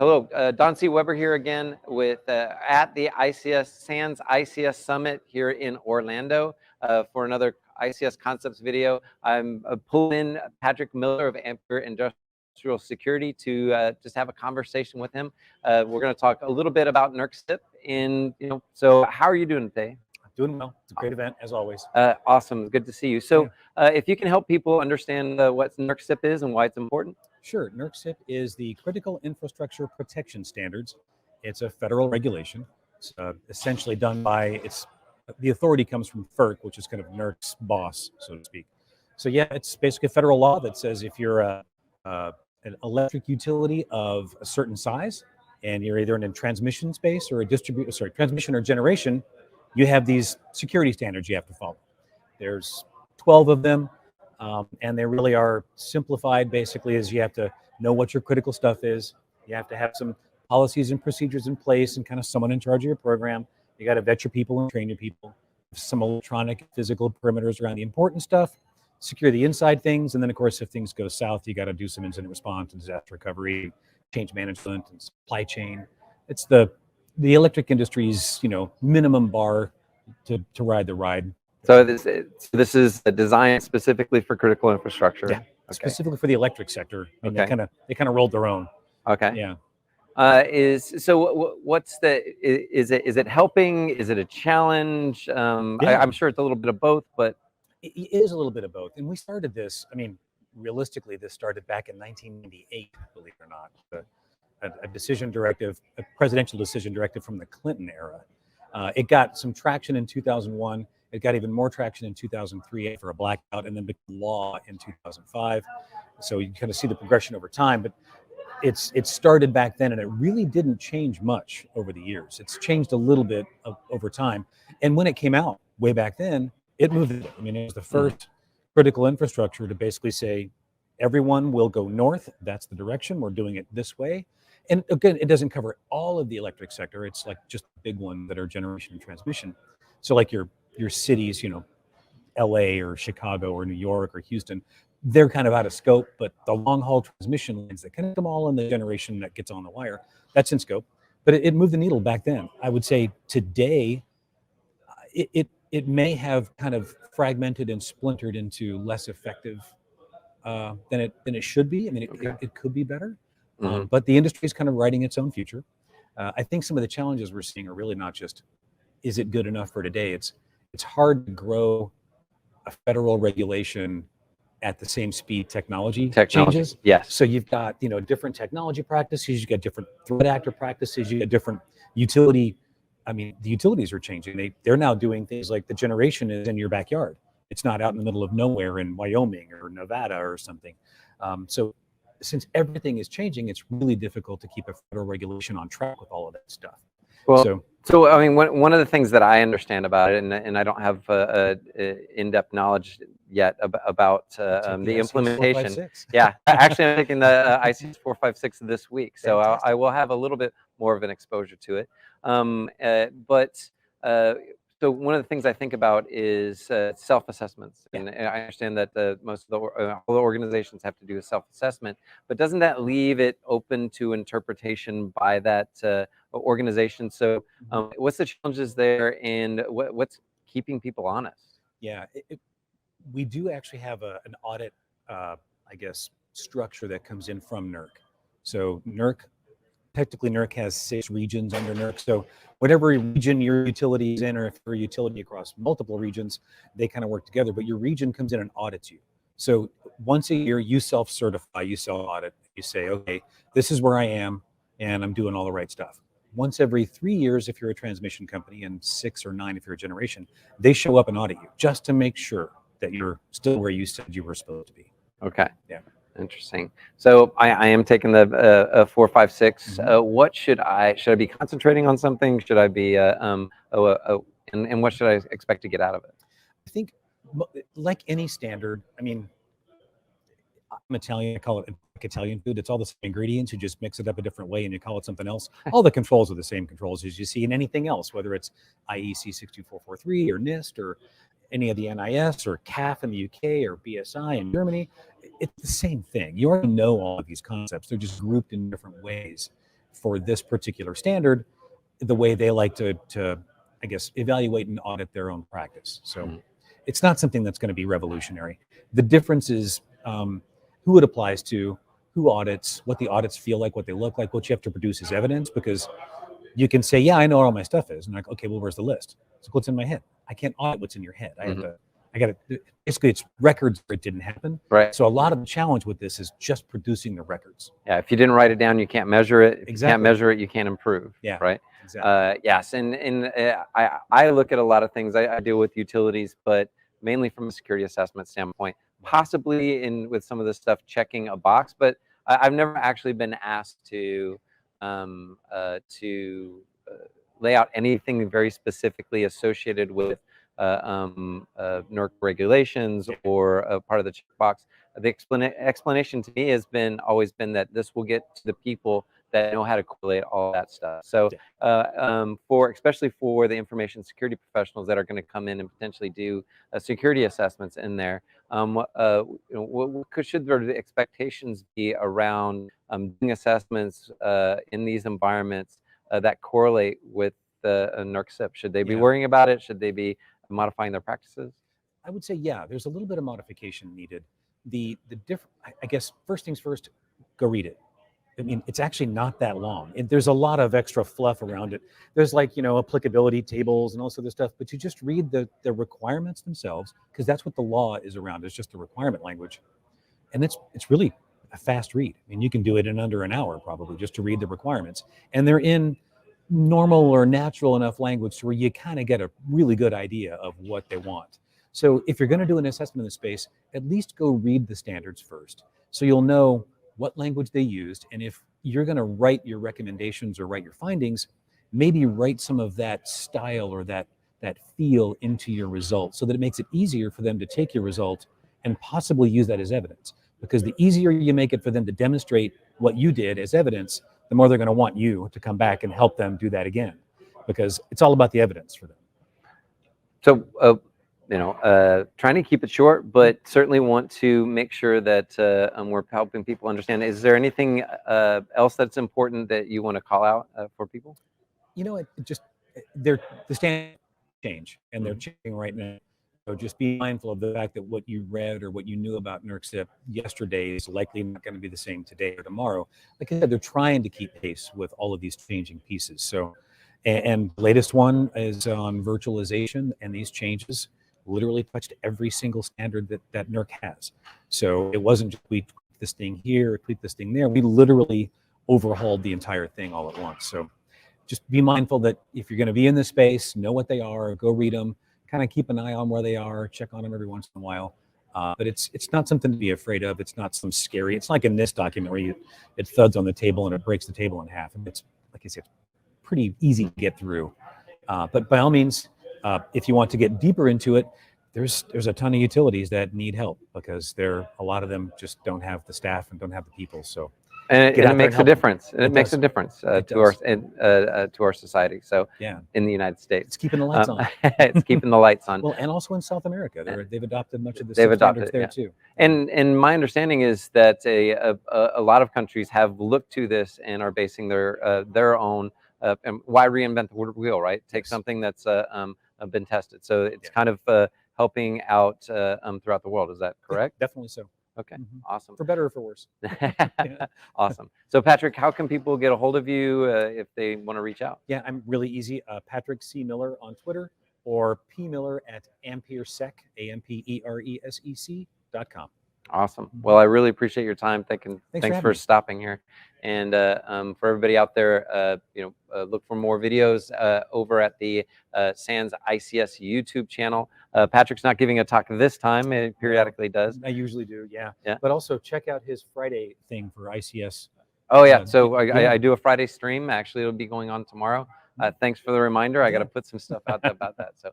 Hello, Don C. Weber here again with at the ICS SANS ICS Summit here in Orlando for another ICS Concepts video. I'm pulling in Patrick Miller of Ampere Industrial Security to just have a conversation with him. We're going to talk a little bit about NERC CIP. So how are you doing today? Doing well. It's a great event, as always. Awesome. Good to see you. So if you can help people understand what NERC CIP is and why it's important. Sure. NERC CIP is the Critical Infrastructure Protection Standards. It's a federal regulation. It's essentially done by, the authority comes from FERC, which is kind of NERC's boss, so to speak. So yeah, it's basically a federal law that says if you're an electric utility of a certain size, and you're either in a transmission space or transmission or generation, you have these security standards you have to follow. There's 12 of them. And they really are simplified basically as you have to know what your critical stuff is. You have to have some policies and procedures in place and kind of someone in charge of your program. You got to vet your people and train your people. Some electronic and physical perimeters around the important stuff, secure the inside things. And then of course, if things go south, you got to do some incident response and disaster recovery, change management and supply chain. It's the electric industry's, minimum bar to ride the ride. So this is designed specifically for critical infrastructure. Yeah, okay. Specifically for the electric sector. I mean, okay. They kind of rolled their own. Okay. Yeah. Is it helping? Is it a challenge? Yeah. I'm sure it's a little bit of both, but it is a little bit of both. And we started this. I mean, realistically, this started back in 1998. Believe it or not, a decision directive, a presidential decision directive from the Clinton era. It got some traction in 2001. It got even more traction in 2003 for a blackout, and then became law in 2005. So you kind of see the progression over time, but it started back then, and it really didn't change much over the years. It's changed a little bit over time. And when it came out way back then, it moved it. I mean, it was the first critical infrastructure to basically say, everyone will go north. That's the direction. We're doing it this way. And again, it doesn't cover all of the electric sector. It's like just big ones that are generation and transmission. So like your cities, LA or Chicago or New York or Houston, they're kind of out of scope, but the long haul transmission lines that connect them all in the generation that gets on the wire, that's in scope. But it moved the needle back then. I would say today, it may have kind of fragmented and splintered into less effective than it should be. I mean, it could be better, but the industry is kind of writing its own future. I think some of the challenges we're seeing are really not just, is it good enough for today? It's hard to grow a federal regulation at the same speed technology changes. Yes. So you've got, different technology practices, you've got different threat actor practices, you got different utility. I mean, the utilities are changing. They're now doing things like the generation is in your backyard. It's not out in the middle of nowhere in Wyoming or Nevada or something. So since everything is changing, it's really difficult to keep a federal regulation on track with all of that stuff. Well, so I mean, one of the things that I understand about it, and I don't have in-depth knowledge yet about the implementation. Yeah, actually, I'm taking the ICS 456 this week, so I will have a little bit more of an exposure to it. So one of the things I think about is self-assessments, and I understand that most of all the organizations have to do a self-assessment, but doesn't that leave it open to interpretation by that organization? So what's the challenges there, and what's keeping people honest? Yeah, we do actually have an audit, I guess, structure that comes in from NERC. So technically NERC has 6 regions under NERC. So whatever region your utility is in, or if you're a utility across multiple regions, they kind of work together, but your region comes in and audits you. So once a year, you self-certify, you self-audit, you say, okay, this is where I am, and I'm doing all the right stuff. Once every 3 years, if you're a transmission company, and 6 or 9 if you're a generation, they show up and audit you just to make sure that you're still where you said you were supposed to be. Okay. Yeah. Interesting. So I am taking the 456. What should I be concentrating on something? Should I be and what should I expect to get out of it? I think, like any standard, I mean, I'm Italian. I call it Italian food. It's all the same ingredients. You just mix it up a different way and you call it something else. All the controls are the same controls as you see in anything else, whether it's IEC 62443 or NIST or any of the NIS or CAF in the UK or BSI in Germany. It's the same thing. You already know all of these concepts. They're just grouped in different ways for this particular standard, the way they like to I guess, evaluate and audit their own practice. So it's not something that's going to be revolutionary. The difference is who it applies to, who audits, what the audits feel like, what they look like, what you have to produce as evidence, because you can say, yeah, I know where all my stuff is. And like, okay, well, where's the list? So what's in my head? I can't audit what's in your head. I got to, basically it's records where it didn't happen. Right. So a lot of the challenge with this is just producing the records. Yeah, if you didn't write it down, you can't measure it. If you can't measure it, you can't improve. Yeah. Right. Exactly. Yes, and I look at a lot of things. I deal with utilities, but mainly from a security assessment standpoint, possibly with some of this stuff checking a box, but I've never actually been asked to lay out anything very specifically associated with NERC regulations or part of the checkbox. The explanation to me has always been that this will get to the people that know how to correlate all that stuff. So especially for the information security professionals that are going to come in and potentially do security assessments in there, what should the expectations be around doing assessments in these environments that correlate with the NERC CIP? Should they be worrying about it? Should they be modifying their practices? I would say, yeah, there's a little bit of modification needed. I guess first things first, go read it. I mean, it's actually not that long. There's a lot of extra fluff around it. There's like, applicability tables and all this other stuff, but you just read the requirements themselves, because that's what the law is around. It's just the requirement language. And it's really a fast read. I mean, you can do it in under an hour probably just to read the requirements. And they're in normal or natural enough language to where you kind of get a really good idea of what they want. So if you're going to do an assessment in the space, at least go read the standards first, so you'll know what language they used. And if you're going to write your recommendations or write your findings, maybe write some of that style or that feel into your result, so that it makes it easier for them to take your result and possibly use that as evidence. Because the easier you make it for them to demonstrate what you did as evidence, the more they're going to want you to come back and help them do that again, because it's all about the evidence for them. So, trying to keep it short, but certainly want to make sure that we're helping people understand. Is there anything else that's important that you want to call out for people? The standards change, and they're changing right now. So just be mindful of the fact that what you read or what you knew about NERC CIP yesterday is likely not going to be the same today or tomorrow. Like I said, they're trying to keep pace with all of these changing pieces. So, and the latest one is on virtualization, and these changes literally touched every single standard that NERC has. So it wasn't just we tweak this thing here, tweak this thing there. We literally overhauled the entire thing all at once. So just be mindful that if you're going to be in this space, know what they are, go read them, kind of keep an eye on where they are, check on them every once in a while. But it's not something to be afraid of. It's not some scary. It's like in this document where it thuds on the table and it breaks the table in half. And it's, like I said, it's pretty easy to get through. But by all means, if you want to get deeper into it, there's a ton of utilities that need help, because a lot of them just don't have the staff and don't have the people. So. And it makes a difference. And it makes a difference to our society. So yeah, in the United States, it's keeping the lights on. It's keeping the lights on. Well, and also in South America, they've adopted much of the standards there too. And my understanding is that a lot of countries have looked to this and are basing their own. And why reinvent the wheel, right? Take something that's been tested. So it's kind of helping out throughout the world. Is that correct? Yeah, definitely so. Okay, awesome. For better or for worse. Awesome. So Patrick, how can people get a hold of you if they want to reach out? Yeah, I'm really easy. Patrick C. Miller on Twitter, or pmiller@amperesec, AMPERESEC.com. Awesome. Well, I really appreciate your time. Thanks for stopping here. And for everybody out there, look for more videos over at the SANS ICS YouTube channel. Patrick's not giving a talk this time. It periodically does. I usually do, yeah. But also check out his Friday thing for ICS. Oh, yeah. So I do a Friday stream. Actually, it'll be going on tomorrow. Thanks for the reminder. I got to put some stuff out there about that. So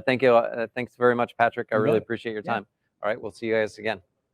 thank you. Thanks very much, Patrick. I really appreciate your time. All right. We'll see you guys again.